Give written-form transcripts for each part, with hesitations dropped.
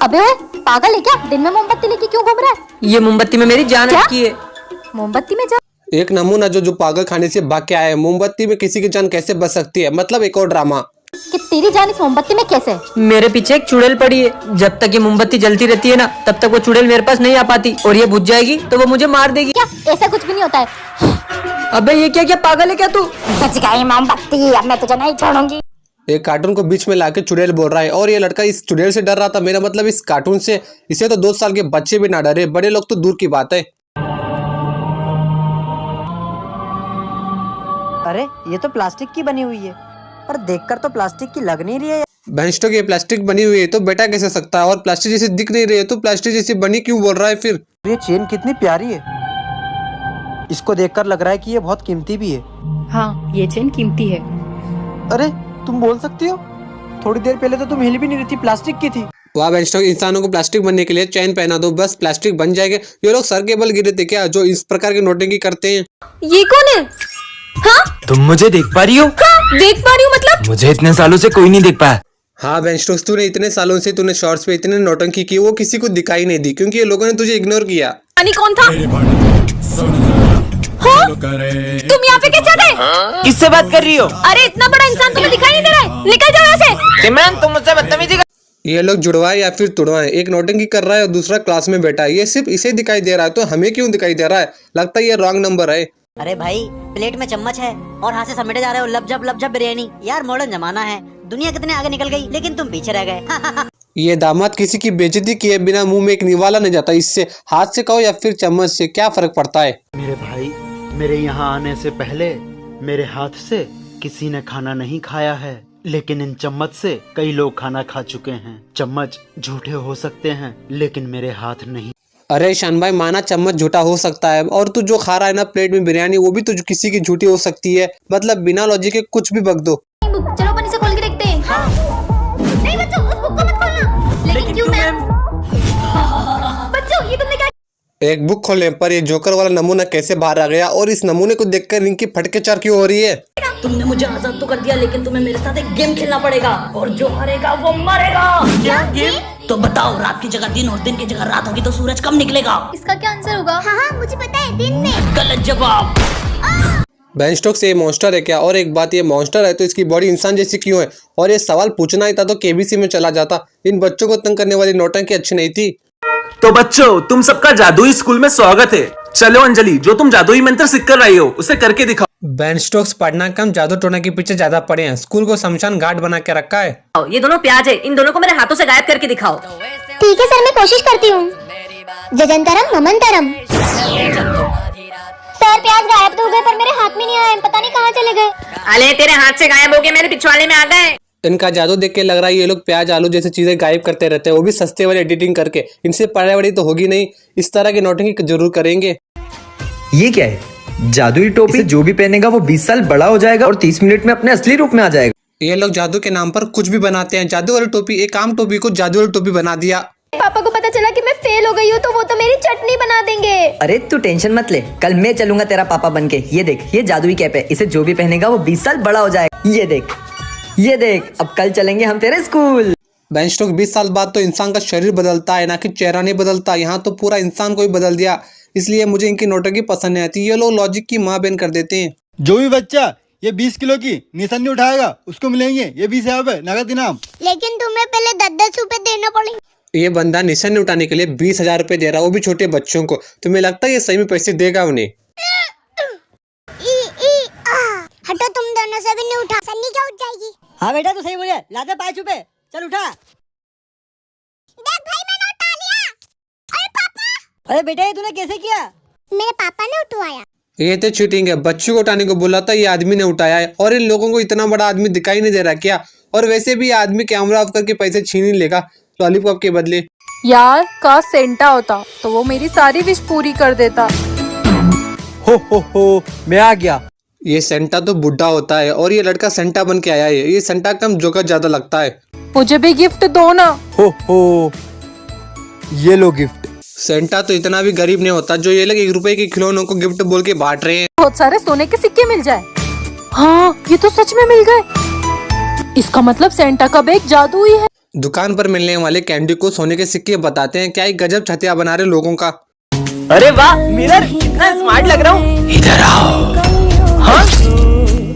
अबे ओए, पागल है क्या? दिन में मोमबत्ती लेके क्यों घूम रहा है? ये मोमबत्ती में मेरी जान अटकी है। मोमबत्ती में जान? एक नमूना जो पागल खाने से भाग के आया है। मोमबत्ती में किसी की जान कैसे बच सकती है? मतलब एक और ड्रामा कि तेरी जान इस मोमबत्ती में कैसे? मेरे पीछे एक चुड़ैल पड़ी है। जब तक ये मोमबत्ती जलती रहती है ना, तब तक वो चुड़ैल मेरे पास नहीं आ पाती, और ये बुझ जाएगी तो वो मुझे मार देगी। क्या? ऐसा कुछ भी नहीं होता है। अबे ये क्या पागल है क्या तू? बच गई मोमबत्ती, अब मैं तुझे नहीं छोड़ूंगी। एक कार्टून को बीच में लाके चुड़ैल बोल रहा है, और ये लड़का इस चुड़ैल से डर रहा था। मेरा मतलब इस कार्टून से इसे तो 2 साल के बच्चे भी ना डरे, बड़े लोग तो दूर की बात है। अरे ये तो प्लास्टिक की बनी हुई है, पर देखकर तो प्लास्टिक की लग नहीं रही है। बेंचटो की प्लास्टिक बनी हुई है तो बेटा कैसे सकता है, और प्लास्टिक जैसी दिख नहीं रही है तो प्लास्टिक जैसी बनी क्यों बोल रहा है फिर? ये चेन कितनी प्यारी है, इसको देखकर लग रहा है कि ये बहुत कीमती भी है। हाँ, ये चेन कीमती है। अरे तुम बोल सकती हो? थोड़ी देर पहले तो तुम हिल भी नहीं रही थी, प्लास्टिक की थी। वाह बेंचटो, इंसानों को प्लास्टिक बनने के लिए चैन पहना दो, बस प्लास्टिक बन जाएंगे। ये लोग सर के बल गिरे थे क्या जो इस प्रकार की नोटिंग करते हैं? ये कौन है? हाँ? तुम मुझे देख पा रही हो? हाँ, देख पा रही हूँ मतलब? मुझे इतने सालों से कोई नहीं देख पाया। हाँ बेंचटो, तूने इतने सालों से तूने शॉर्ट्स पे इतने नौटंकी की, वो किसी को दिखाई नहीं दी क्योंकि ये लोगों ने तुझे इग्नोर किया। यानी कौन था? हाँ? तुम यहाँ पे कैसे आ गए? किससे बात कर रही हो? अरे इतना बड़ा इंसान तुम्हें दिखाई नहीं दे रहा है? निकल जाओ यहाँ से। सिमरन, तुम मुझसे बदतमीजी कर। ये लोग जुड़वाए या फिर तुड़वाए, एक नौटंकी कर रहा है और दूसरा क्लास में बैठा है। ये सिर्फ इसे दिखाई दे रहा है तो हमें क्यों दिखाई दे रहा है? लगता है ये रॉन्ग नंबर है। अरे भाई, प्लेट में चम्मच है और हाथ से समेटे जा रहे हो लपझप बिरयानी। यार मॉडर्न जमाना है, दुनिया कितने आगे निकल गई, लेकिन तुम पीछे रह गए। ये दामाद किसी की बेइज्जती किए बिना मुंह में एक निवाला नहीं जाता। इससे हाथ से कहो या फिर चम्मच से, क्या फर्क पड़ता है? मेरे भाई, मेरे यहाँ आने से पहले मेरे हाथ से किसी ने खाना नहीं खाया है, लेकिन इन चम्मच से कई लोग खाना खा चुके हैं। चम्मच झूठे हो सकते हैं, लेकिन मेरे हाथ नहीं। अरे शान भाई, माना चम्मच झूठा हो सकता है, और तू जो खा रहा है ना प्लेट में बिरयानी, वो भी तो किसी की झूठी हो सकती है। मतलब बिना लॉजिक के कुछ भी बक दो। चलो अपन इसे खोल के देखते हैं। हाँ। नहीं बच्चों, उस बुक को मत खोलना। लेकिन क्यों मैम? बच्चों, ये तुमने क्या? एक बुक खोलने पर ये जोकर वाला नमूना कैसे बाहर आ गया, और इस नमूने को देखकर इनकी फटके चार क्यों हो रही है? तुमने मुझे आजाद तो कर दिया, लेकिन तुम्हें मेरे साथ एक गेम खेलना पड़ेगा, और जो हारेगा वो मरेगा। क्या गेम? तो बताओ, रात की जगह दिन और दिन की जगह रात होगी तो सूरज कब निकलेगा? इसका क्या आंसर होगा? हाँ, मुझे पता है, दिन में। गलत जवाब। बेंचटॉक से ये मॉन्स्टर है क्या? और एक बात, ये मॉन्स्टर है तो इसकी बॉडी इंसान जैसी क्यों है? और ये सवाल पूछना ही था तो केबीसी में चला जाता। इन बच्चों को तंग करने वाली नौटंकी अच्छी नहीं थी। तो बच्चों, तुम सबका जादुई स्कूल में स्वागत है। चलो अंजलि, जो तुम जादुई मंत्र सीख कर रही हो उसे करके दिखाओ। बेंचटॉक्स पढ़ना कम, जादू टोना के पीछे ज्यादा पड़े हैं। स्कूल को शमशान घाट बना के रखा है। ये दोनों प्याज है, इन दोनों को मेरे हाथों से गायब करके दिखाओ। ठीक है सर, मैं कोशिश करती हूँ। जजंतरम ममंतरम। सर, प्याज गायब तो हो गए पर मेरे हाथ में नहीं आए, पता नहीं कहाँ चले गए। अले तेरे हाथ से गायब हो गए, मेरे पिछवाड़े में आ गए। इनका जादू देख के लग रहा है ये लोग प्याज आलू जैसी चीजें गायब करते रहते हैं, वो भी सस्ते वाले एडिटिंग करके। इनसे पढ़ाई वढ़ाई तो होगी नहीं, इस तरह की नौटंकी जरूर करेंगे। ये क्या है? जादुई टोपी से जो भी पहनेगा वो 20 साल बड़ा हो जाएगा और 30 मिनट में अपने असली रूप में आ जाएगा। ये लोग जादू के नाम पर कुछ भी बनाते हैं। जादू वाली टोपी, एक आम टोपी को जादू वाली टोपी बना दिया। पापा को पता चला कि मैं फेल हो गई हूँ तो वो तो मेरी चटनी बना देंगे। अरे तू टेंशन मत ले, कल मैं चलूंगा तेरा पापा बनके। ये देख, ये जादुई कैप है, इसे जो भी पहनेगा वो 20 साल बड़ा हो जाएगा। ये देख, अब कल चलेंगे हम तेरे स्कूल। बेंचटॉक 20 साल बाद तो इंसान का शरीर बदलता है, ना कि चेहरा नहीं बदलता। यहाँ तो पूरा इंसान को ही बदल दिया, इसलिए मुझे इनकी नौटंकी पसंद नहीं आती। ये लोग लॉजिक की माँ बहन कर देते हैं। जो भी बच्चा ये 20 किलो की निशानी उठाएगा उसको मिलेंगे ये 20,000 रुपए नगद इनाम। लेकिन तुम्हें पहले 10-10 रुपए देना पड़ेंगे। ये बंदा निशानी उठाने के लिए 20,000 रुपए दे रहा है, वो भी छोटे बच्चों को। तुम्हें लगता है ये सही में पैसे देगा उन्हें? हटो, तुम दोनों से भी नहीं उठा। सन्नी क्या उठ जाएगी? हाँ बेटा, तू सही बोले। लाते 5 रुपए, चल उठा। देख भाई, मैंने उठा लिया। अरे पापा! अरे बेटा, ये तूने कैसे किया? मेरे पापा ने उठवाया। ये तो चीटिंग है। बच्चों को उठाने को बोला था, ये आदमी ने उठाया है। और इन लोगों को इतना बड़ा आदमी दिखाई नहीं दे रहा क्या? और वैसे भी ये आदमी कैमरा ऑफ करके पैसे छीन ही लेगा लॉलीपॉप के बदले। यार, काश सेंटा होता तो वो मेरी सारी विश पूरी कर देता। हो, मैं आ गया। ये सेंटा तो बुढ़ा होता है और ये लड़का सेंटा बन के आया है। ये सेंटा कम जोकर ज्यादा लगता है। मुझे भी गिफ्ट दो ना। हो, ये लो गिफ्ट। सेंटा तो इतना भी गरीब नहीं होता जो ये लोग 1 रुपए के खिलौनों को गिफ्ट बोल के बांट रहे हैं। बहुत सारे सोने के सिक्के मिल जाए। हाँ, ये तो सच में मिल गए। इसका मतलब सेंटा का बैग जादुई है। दुकान पर मिलने वाले कैंडी को सोने के सिक्के बताते हैं। क्या एक गजब छतिया बना रहे लोगों का। अरे वाह मिरर, कितना स्मार्ट लग रहा हूँ। इधर आओ। हाँ?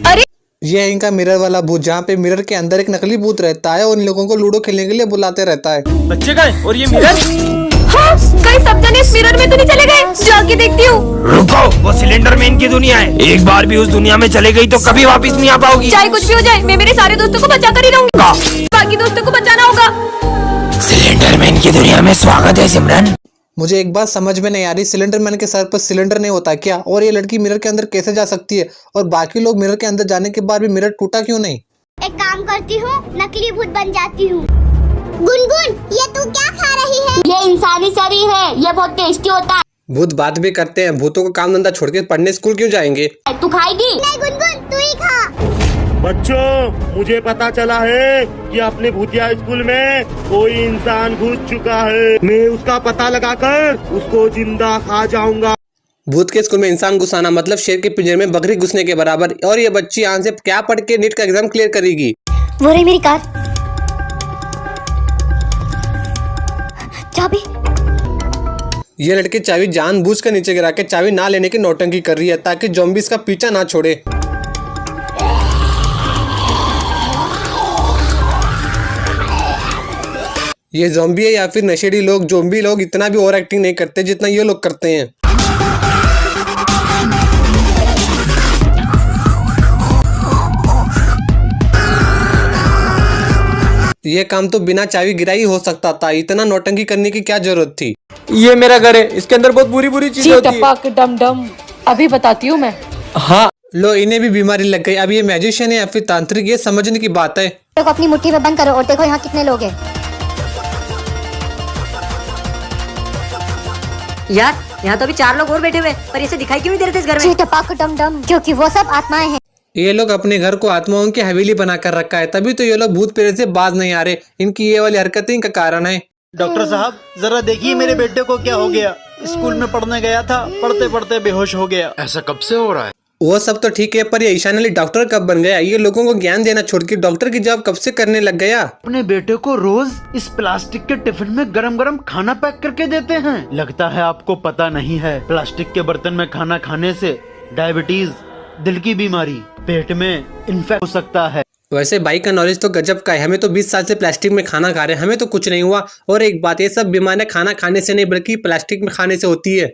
अरे ये है इनका मिरर वाला भूत, जहाँ पे मिरर के अंदर एक नकली भूत रहता है और इन लोगों को लूडो खेलने के लिए बुलाते रहता है। बच्चे का है और ये मिरर। हाँ, कहीं सब जने इस मिरर में तो नहीं चले गए? जाके देखती हूँ। रुको, वो सिलेंडर मैन की दुनिया है। एक बार भी उस दुनिया में चले गई तो कभी वापस नहीं आ पाओगी। चाहे कुछ भी हो जाए, मैं मेरे सारे दोस्तों को बचा कर ही रहूंगी। बाकी दोस्तों को बचाना होगा। सिलेंडर मैन की दुनिया में स्वागत है सिमरन। मुझे एक बात समझ में नहीं आ रही, सिलेंडर मैन के सर पर सिलेंडर नहीं होता क्या? और ये लड़की मिरर के अंदर कैसे जा सकती है? और बाकी लोग मिरर के अंदर जाने के बाद भी मिरर टूटा क्यों नहीं? एक काम करती हूँ, नकली भूत बन जाती हूँ। गुनगुन, ये तू क्या खा रही है? ये इंसानी शरीर है, ये बहुत टेस्टी होता है। भूत बात भी करते हैं। भूतों को काम धंधा छोड़ के पढ़ने स्कूल क्यों जाएंगे? तू खाएगी? नहीं गुनगुन, तू ही खा। बच्चों, मुझे पता चला है कि अपने भूतिया स्कूल में कोई इंसान घुस चुका है। मैं उसका पता लगाकर उसको जिंदा खा जाऊंगा। भूत के स्कूल में इंसान घुसाना मतलब शेर के पिंजरे में बकरी घुसने के बराबर। और ये बच्ची यहाँ से क्या पढ़ के नीट का एग्जाम क्लियर करेगी? वो रही मेरी कार। चाबी। ये लड़की चाबी जानबूझ कर नीचे गिरा के चाबी ना लेने की नौटंकी कर रही है ताकि ज़ॉम्बीज़ का पीछा ना छोड़े। ये ज़ॉम्बी है या फिर नशेड़ी लोग। ज़ॉम्बी लोग इतना भी ओवर एक्टिंग नहीं करते जितना ये लोग करते हैं। ये काम तो बिना चाबी गिरा ही हो सकता था। इतना नौटंकी करने की क्या जरूरत थी? ये मेरा घर है, इसके अंदर बहुत बुरी बुरी चीजें होती है। डम डम, अभी बताती हूँ मैं। हाँ लो, इन्हें भी बीमारी लग गई। अब ये मैजिशियन है या फिर तांत्रिक, ये समझने की बात है। देखो अपनी मुट्ठी में बंद करो और देखो यहाँ कितने लोग हैं। यार यहाँ तो अभी 4 लोग और बैठे हुए, पर इसे दिखाई क्यों नहीं दे रहे थे इस घर में? टपाक डम डम, क्योंकि वो सब आत्माएं हैं। ये लोग अपने घर को आत्माओं की हवेली बनाकर रखा है, तभी तो ये लोग भूत प्रेत से बाज नहीं आ रहे। इनकी ये वाली हरकतें इनका कारण है। डॉक्टर साहब, जरा देखिए मेरे बेटे को क्या हो गया। स्कूल में पढ़ने गया था, पढ़ते पढ़ते बेहोश हो गया। ऐसा कब से हो रहा है? वो सब तो ठीक है, पर ये ईशान अली डॉक्टर कब बन गया? ये लोगों को ज्ञान देना छोड़ के डॉक्टर की जॉब कब से करने लग गया? अपने बेटे को रोज इस प्लास्टिक के टिफिन में गरम गरम खाना पैक करके देते हैं। लगता है आपको पता नहीं है, प्लास्टिक के बर्तन में खाना खाने से डायबिटीज, दिल की बीमारी, पेट में इन्फेक्ट हो सकता है। वैसे भाई का नॉलेज तो गजब का है। हमें तो 20 साल से प्लास्टिक में खाना खा रहे हैं, हमें तो कुछ नहीं हुआ। और एक बात, ये सब बीमारियां खाना खाने से नहीं बल्कि प्लास्टिक में खाने से होती है।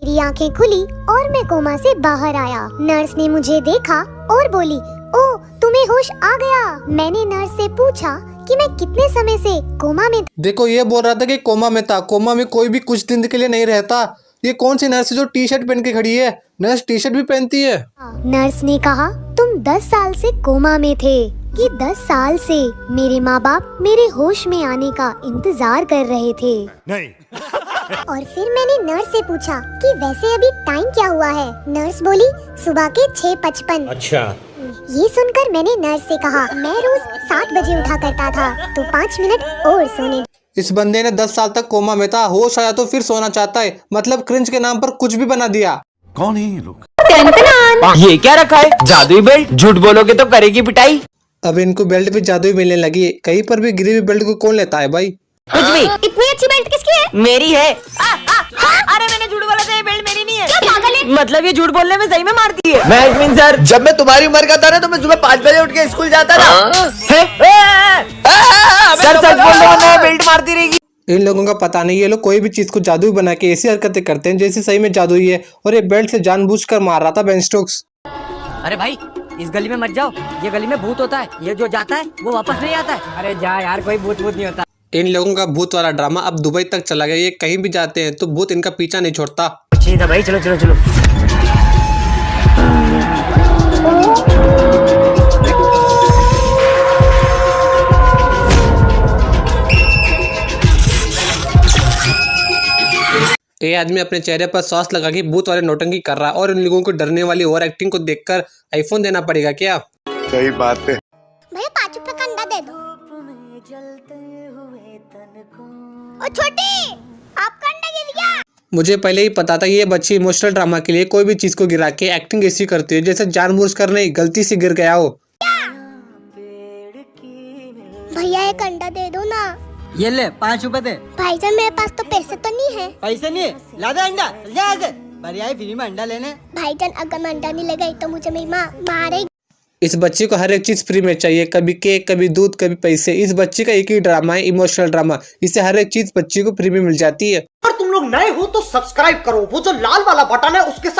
मेरी आंखें खुली और मैं कोमा से बाहर आया। नर्स ने मुझे देखा और बोली, ओह तुम्हें होश आ गया। मैंने नर्स से पूछा कि मैं कितने समय से कोमा में। देखो ये बोल रहा था कि कोमा में था। कोमा में कोई भी कुछ दिन के लिए नहीं रहता। ये कौन सी नर्स है जो टी शर्ट पहन के खड़ी है? नर्स टी शर्ट भी पहनती है। नर्स ने कहा तुम 10 साल से कोमा में थे। कि 10 साल से मेरे माँ बाप मेरे होश में आने का इंतजार कर रहे थे। नहीं। और फिर मैंने नर्स से पूछा कि वैसे अभी टाइम क्या हुआ है? नर्स बोली सुबह के 6:55। अच्छा। ये सुनकर मैंने नर्स से कहा मैं रोज 7 बजे उठा करता था, तो 5 मिनट और सोने। इस बंदे ने 10 साल तक कोमा में था, होश आया तो फिर सोना चाहता है। मतलब क्रिंज के नाम पर कुछ भी बना दिया। कौन है ये लोग? ये क्या रखा है? जादुई बेल्ट। झूठ बोलोगे तो करेगी पिटाई। अब इनको बेल्ट भी जादुई मिलने लगी है। कहीं पर भी गिरी हुई बेल्ट को कौन लेता है भाई? कुछ भी। इतनी अच्छी बेल्ट किसकी है? मेरी है। अरे मैंने झूठ बोला था, ये बेल्ट मेरी नहीं है। क्या पागल है? मतलब ये झूठ बोलने में सही में मारती है। मैजमिन सर, जब मैं तुम्हारी उम्र का था ना तो मैं सुबह 5 बजे उठ के स्कूल जाता था। सर सच बोल रहा हूं, मैं बेल्ट मारती रहेगी। इन लोगों का पता नहीं, ये लोग कोई भी चीज को जादुई बना के ऐसी हरकतें करते हैं जैसे सही में जादुई है। और ये बेल्ट से जानबूझकर मार रहा था बेन स्टोक्स। अरे भाई इस गली में मत जाओ, ये गली में भूत होता है। ये जो जाता है वो वापस नहीं आता है। अरे जा यार, कोई भूत नहीं होता। इन लोगों का भूत वाला ड्रामा अब दुबई तक चला गया। ये कहीं भी जाते हैं तो भूत इनका पीछा नहीं छोड़ता। ठीक है भाई, चलो चलो चलो। ये आदमी अपने चेहरे पर सॉस लगा के भूत वाले नौटंकी कर रहा है। और इन लोगों को डरने वाली ओवर एक्टिंग को देखकर आईफोन देना पड़ेगा क्या? सही बात है। भैया 5 रुपए का अंडा दे दो। ओ छोटी, आपका अंडा गिर गया। मुझे पहले ही पता था ये बच्ची इमोशनल ड्रामा के लिए कोई भी चीज को गिरा के एक्टिंग ऐसी करती है जैसे जानबूझकर नहीं, गलती से गिर गया हो। भैया एक अंडा दे दो ना। ये ले 5 रुपए दे। भाईजान मेरे पास तो पैसे तो नहीं है। पैसे नहीं है, ला दे अंडा, ले आ दे। बड़ी आई फ्री में अंडा लेने। भाईजान अगर मैं अंडा नहीं लगाई तो मुझे मेरी माँ मारेगी। इस बच्ची को हर एक चीज फ्री में चाहिए, कभी केक, कभी दूध, कभी पैसे। इस बच्ची का एक ही ड्रामा है, इमोशनल ड्रामा। इसे हर एक चीज बच्ची को फ्री में मिल जाती है। अगर तुम लोग नए हो तो सब्सक्राइब करो, वो जो लाल वाला बटन है उसके साथ